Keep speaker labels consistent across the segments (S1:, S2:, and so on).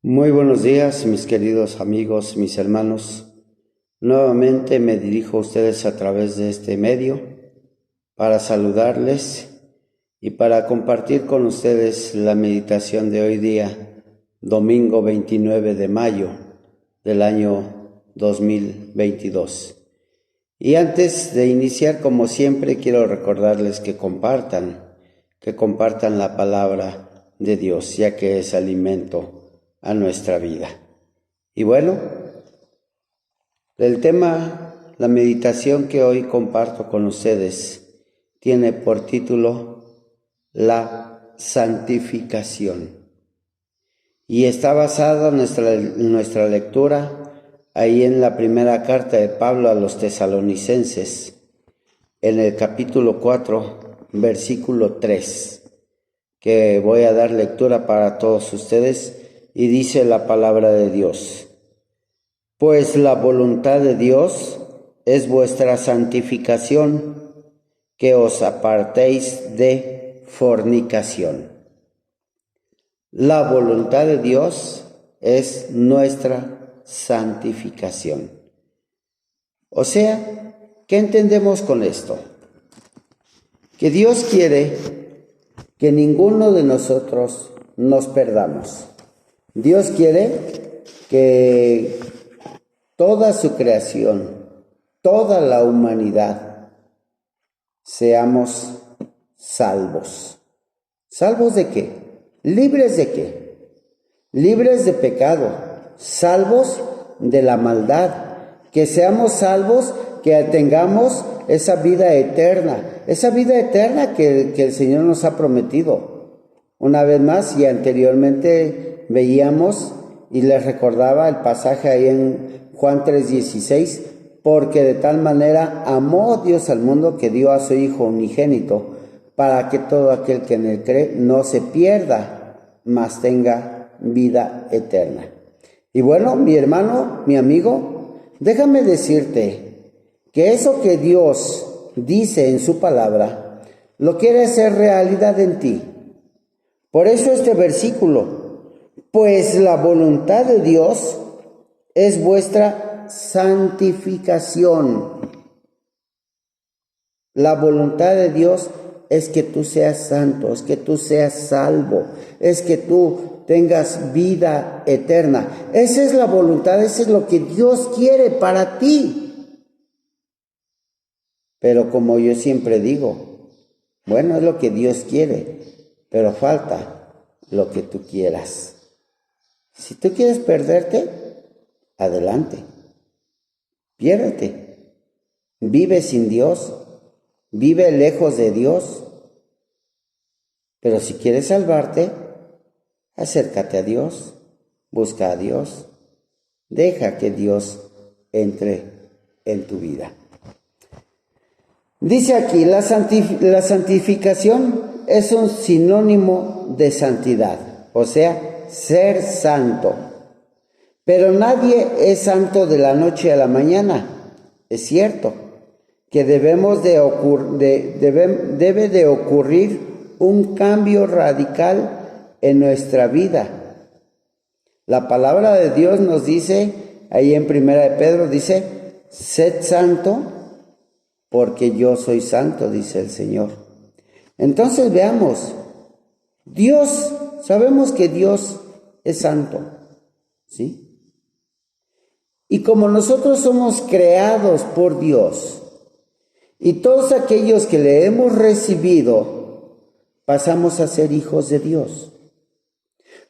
S1: Muy buenos días, mis queridos amigos, mis hermanos. Nuevamente me dirijo a ustedes a través de este medio para saludarles y para compartir con ustedes la meditación de hoy día, domingo 29 de mayo del año 2022. Y antes de iniciar, como siempre, quiero recordarles que compartan la palabra de Dios, ya que es alimento a nuestra vida. Y bueno, el tema, la meditación que hoy comparto con ustedes, tiene por título la santificación. Y está basada en nuestra lectura ahí en la primera carta de Pablo a los tesalonicenses, en el capítulo 4, versículo 3, que voy a dar lectura para todos ustedes. Y dice la palabra de Dios: pues la voluntad de Dios es vuestra santificación, que os apartéis de fornicación. La voluntad de Dios es nuestra santificación. O sea, ¿qué entendemos con esto? Que Dios quiere que ninguno de nosotros nos perdamos. Dios quiere que toda su creación, toda la humanidad, seamos salvos. ¿Salvos de qué? ¿Libres de qué? Libres de pecado, salvos de la maldad, que seamos salvos, que tengamos esa vida eterna que el Señor nos ha prometido. Una vez más, y anteriormente veíamos y les recordaba el pasaje ahí en Juan 3:16, porque de tal manera amó Dios al mundo que dio a su Hijo unigénito, para que todo aquel que en él cree no se pierda, mas tenga vida eterna. Y bueno, mi hermano, mi amigo, déjame decirte que eso que Dios dice en su palabra, lo quiere hacer realidad en ti. Por eso este versículo: pues la voluntad de Dios es vuestra santificación. La voluntad de Dios es que tú seas santo, es que tú seas salvo, es que tú tengas vida eterna. Esa es la voluntad, eso es lo que Dios quiere para ti. Pero como yo siempre digo, bueno, es lo que Dios quiere, pero falta lo que tú quieras. Si tú quieres perderte, adelante, piérdete, vive sin Dios, vive lejos de Dios. Pero si quieres salvarte, acércate a Dios, busca a Dios, deja que Dios entre en tu vida. Dice aquí, la santificación es un sinónimo de santidad, o sea, ser santo. Pero nadie es santo de la noche a la mañana. Es cierto que debe de ocurrir un cambio radical en nuestra vida. La palabra de Dios nos dice, ahí en Primera de Pedro dice: sed santo porque yo soy santo, dice el Señor. Entonces veamos, Dios, sabemos que Dios es santo, ¿sí? Y como nosotros somos creados por Dios, y todos aquellos que le hemos recibido, pasamos a ser hijos de Dios.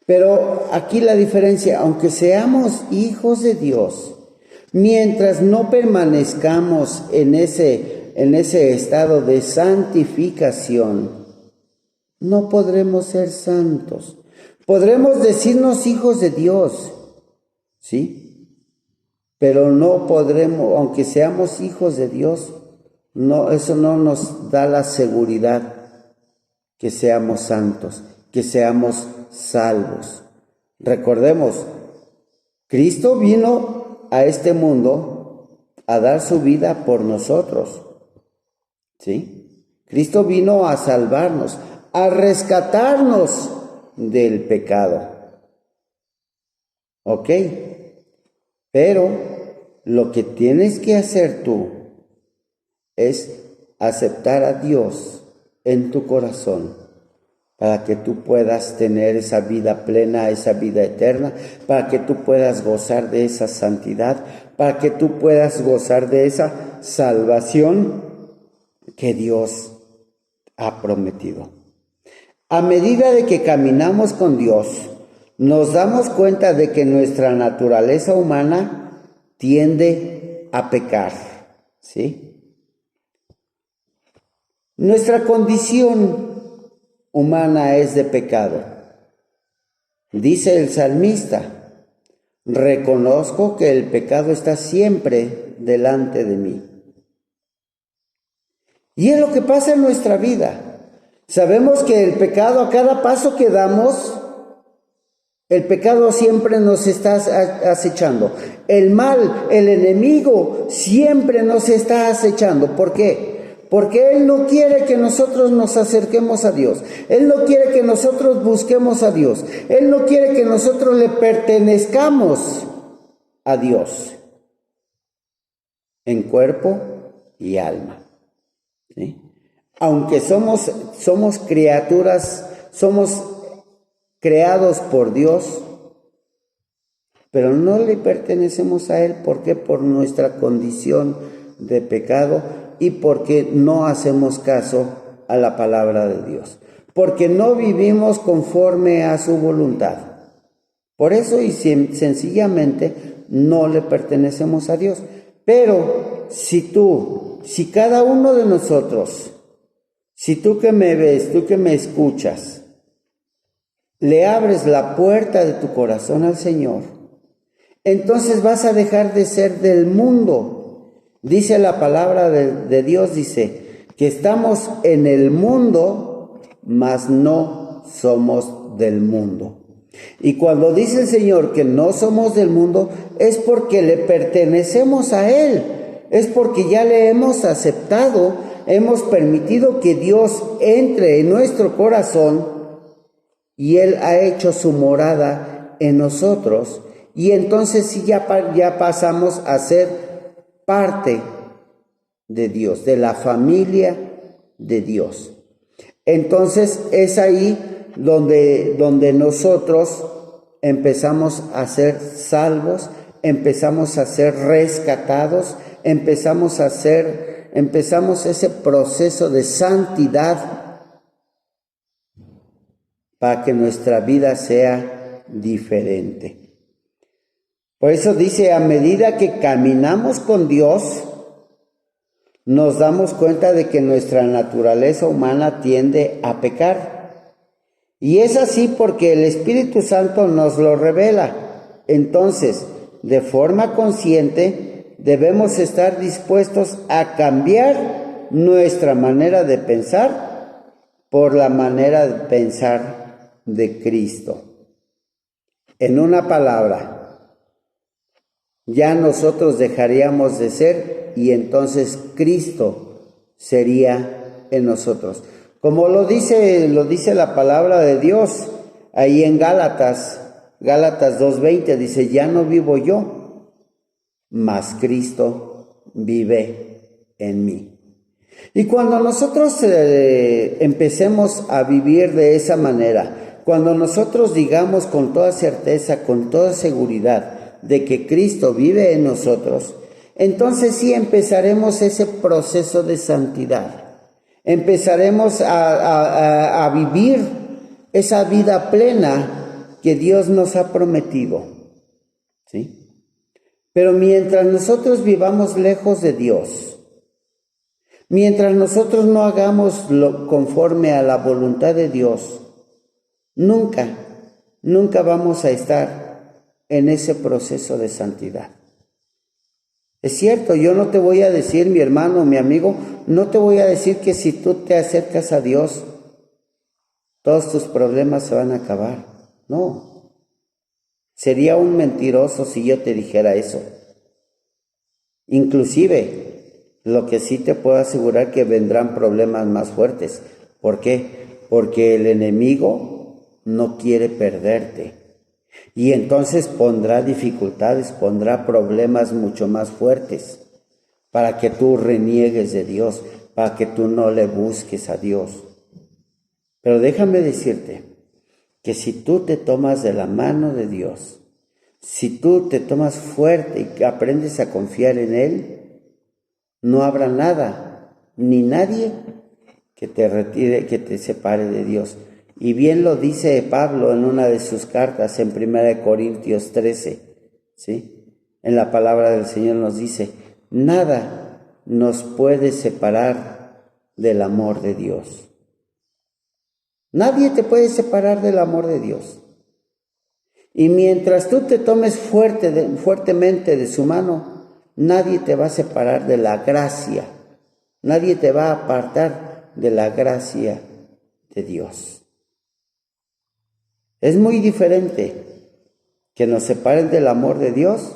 S1: Pero aquí la diferencia: aunque seamos hijos de Dios, mientras no permanezcamos en ese estado de santificación, no podremos ser santos. Podremos decirnos hijos de Dios, ¿sí? Pero no podremos, aunque seamos hijos de Dios, no, eso no nos da la seguridad que seamos santos, que seamos salvos. Recordemos, Cristo vino a este mundo a dar su vida por nosotros, ¿sí? Cristo vino a salvarnos, a rescatarnos del pecado. ¿ok? Pero lo que tienes que hacer tú es aceptar a Dios en tu corazón para que tú puedas tener esa vida plena, esa vida eterna, para que tú puedas gozar de esa santidad, para que tú puedas gozar de esa salvación que Dios ha prometido. A medida de que caminamos con Dios, nos damos cuenta de que nuestra naturaleza humana tiende a pecar, ¿sí? Nuestra condición humana es de pecado. Dice el salmista: reconozco que el pecado está siempre delante de mí. Y es lo que pasa en nuestra vida. Sabemos que el pecado, a cada paso que damos, el pecado siempre nos está acechando. El mal, el enemigo, siempre nos está acechando. ¿Por qué? Porque Él no quiere que nosotros nos acerquemos a Dios. Él no quiere que nosotros busquemos a Dios. Él no quiere que nosotros le pertenezcamos a Dios en cuerpo y alma, ¿sí? Aunque somos criaturas, somos creados por Dios, pero no le pertenecemos a Él. ¿Por qué? Por nuestra condición de pecado y porque no hacemos caso a la palabra de Dios, porque no vivimos conforme a su voluntad. Por eso y sencillamente no le pertenecemos a Dios. Pero si cada uno de nosotros, si tú que me ves, tú que me escuchas, le abres la puerta de tu corazón al Señor, entonces vas a dejar de ser del mundo. Dice la palabra de Dios, dice que estamos en el mundo, mas no somos del mundo. Y cuando dice el Señor que no somos del mundo, es porque le pertenecemos a Él, es porque ya le hemos aceptado, hemos permitido que Dios entre en nuestro corazón y Él ha hecho su morada en nosotros. Y entonces sí ya pasamos a ser parte de Dios, de la familia de Dios. Entonces es ahí donde nosotros empezamos a ser salvos, empezamos a ser rescatados, empezamos ese proceso de santidad para que nuestra vida sea diferente. Por eso dice, a medida que caminamos con Dios, nos damos cuenta de que nuestra naturaleza humana tiende a pecar. Y es así porque el Espíritu Santo nos lo revela. Entonces, de forma consciente, debemos estar dispuestos a cambiar nuestra manera de pensar por la manera de pensar de Cristo. En una palabra, ya nosotros dejaríamos de ser y entonces Cristo sería en nosotros. Como lo dice la palabra de Dios ahí en Gálatas 2:20, dice, ya no vivo yo, mas Cristo vive en mí. Y cuando nosotros empecemos a vivir de esa manera, cuando nosotros digamos con toda certeza, con toda seguridad, de que Cristo vive en nosotros, entonces sí empezaremos ese proceso de santidad. Empezaremos a vivir esa vida plena que Dios nos ha prometido, ¿sí? Pero mientras nosotros vivamos lejos de Dios, mientras nosotros no hagamos lo conforme a la voluntad de Dios, nunca vamos a estar en ese proceso de santidad. Es cierto, yo no te voy a decir, mi hermano, mi amigo, no te voy a decir que si tú te acercas a Dios, todos tus problemas se van a acabar. No. Sería un mentiroso si yo te dijera eso. Inclusive, lo que sí te puedo asegurar que vendrán problemas más fuertes. ¿Por qué? Porque el enemigo no quiere perderte. Y entonces pondrá dificultades, pondrá problemas mucho más fuertes para que tú reniegues de Dios, para que tú no le busques a Dios. Pero déjame decirte que si tú te tomas de la mano de Dios, si tú te tomas fuerte y aprendes a confiar en Él, no habrá nada ni nadie que te retire, que te separe de Dios. Y bien lo dice Pablo en una de sus cartas en 1 Corintios 13, ¿sí? En la palabra del Señor nos dice, nada nos puede separar del amor de Dios. Nadie te puede separar del amor de Dios. Y mientras tú te tomes fuertemente de su mano, nadie te va a separar de la gracia. Nadie te va a apartar de la gracia de Dios. Es muy diferente que nos separen del amor de Dios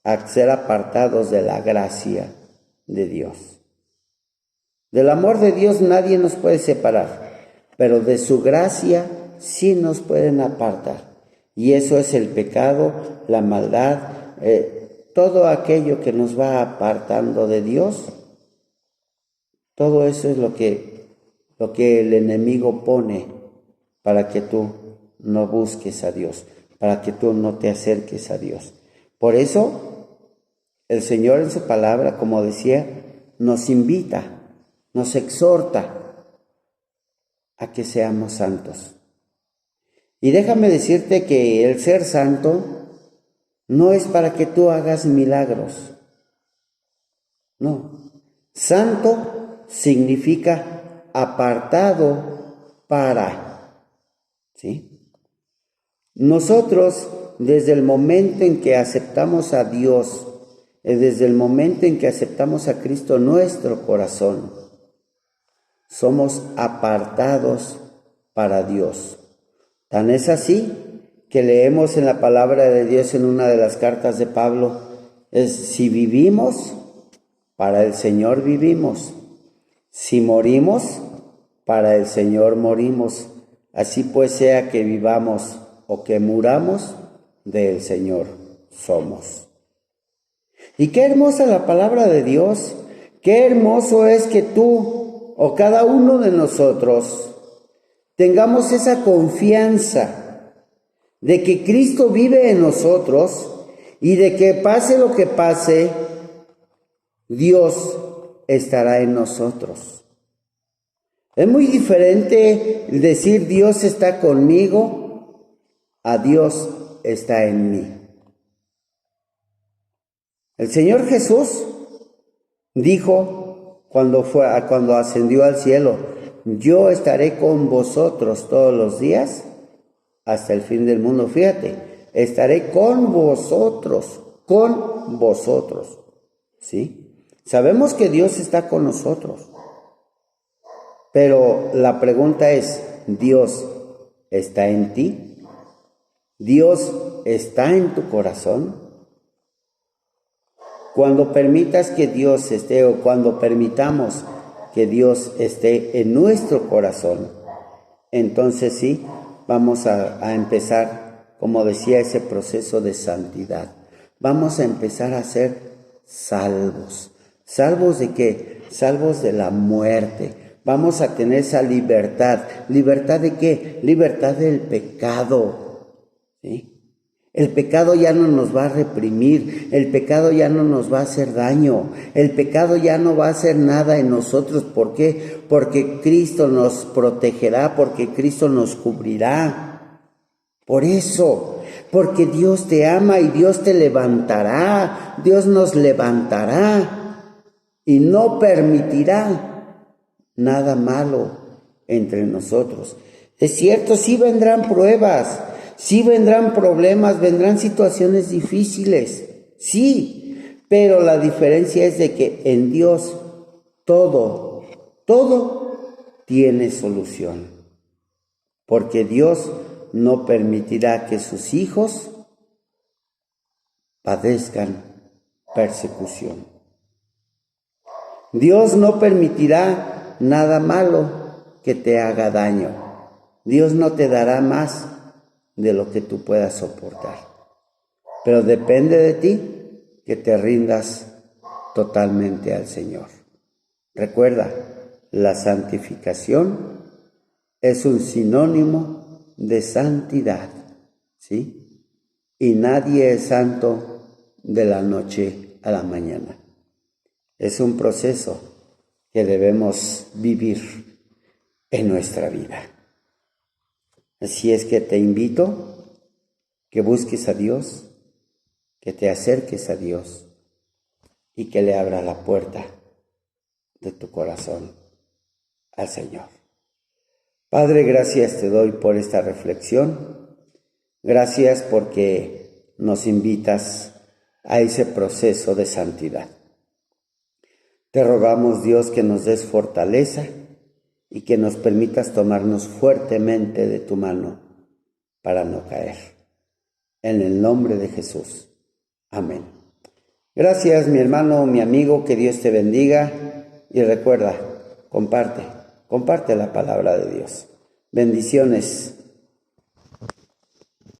S1: a ser apartados de la gracia de Dios. Del amor de Dios nadie nos puede separar, pero de su gracia sí nos pueden apartar. Y eso es el pecado, la maldad, todo aquello que nos va apartando de Dios. Todo eso es lo que el enemigo pone para que tú no busques a Dios, para que tú no te acerques a Dios. Por eso, el Señor en su palabra, como decía, nos invita, nos exhorta a que seamos santos. Y déjame decirte que el ser santo no es para que tú hagas milagros. No. Santo significa apartado para. ¿Sí? Nosotros, desde el momento en que aceptamos a Dios, desde el momento en que aceptamos a Cristo en nuestro corazón, somos apartados para Dios. Tan es así que leemos en la palabra de Dios en una de las cartas de Pablo, es si vivimos, para el Señor vivimos. Si morimos, para el Señor morimos. Así pues sea que vivamos o que muramos, del Señor somos. Y qué hermosa la palabra de Dios. Qué hermoso es que tú o cada uno de nosotros tengamos esa confianza de que Cristo vive en nosotros y de que pase lo que pase, Dios estará en nosotros. Es muy diferente decir Dios está conmigo a Dios está en mí. El Señor Jesús dijo cuando ascendió al cielo, yo estaré con vosotros todos los días hasta el fin del mundo. Fíjate, estaré con vosotros, ¿sí? Sabemos que Dios está con nosotros, pero la pregunta es, ¿Dios está en ti? ¿Dios está en tu corazón? Cuando permitas que Dios esté o cuando permitamos que Dios esté en nuestro corazón, entonces sí, vamos a empezar, como decía, ese proceso de santidad. Vamos a empezar a ser salvos. ¿Salvos de qué? Salvos de la muerte. Vamos a tener esa libertad. ¿Libertad de qué? Libertad del pecado. ¿Sí? El pecado ya no nos va a reprimir, el pecado ya no nos va a hacer daño, el pecado ya no va a hacer nada en nosotros. ¿Por qué? Porque Cristo nos protegerá, porque Cristo nos cubrirá. Por eso, porque Dios te ama y Dios te levantará, Dios nos levantará y no permitirá nada malo entre nosotros. Es cierto, sí vendrán pruebas, sí vendrán problemas, vendrán situaciones difíciles, sí, pero la diferencia es de que en Dios todo tiene solución, porque Dios no permitirá que sus hijos padezcan persecución. Dios no permitirá nada malo que te haga daño. Dios no te dará más de lo que tú puedas soportar. Pero depende de ti que te rindas totalmente al Señor. Recuerda, la santificación es un sinónimo de santidad, ¿sí? Y nadie es santo de la noche a la mañana. Es un proceso que debemos vivir en nuestra vida. Así es que te invito que busques a Dios, que te acerques a Dios y que le abras la puerta de tu corazón al Señor. Padre, gracias te doy por esta reflexión. Gracias porque nos invitas a ese proceso de santidad. Te rogamos, Dios, que nos des fortaleza y que nos permitas tomarnos fuertemente de tu mano para no caer. En el nombre de Jesús. Amén. Gracias, mi hermano, mi amigo, que Dios te bendiga y recuerda, comparte la palabra de Dios. Bendiciones.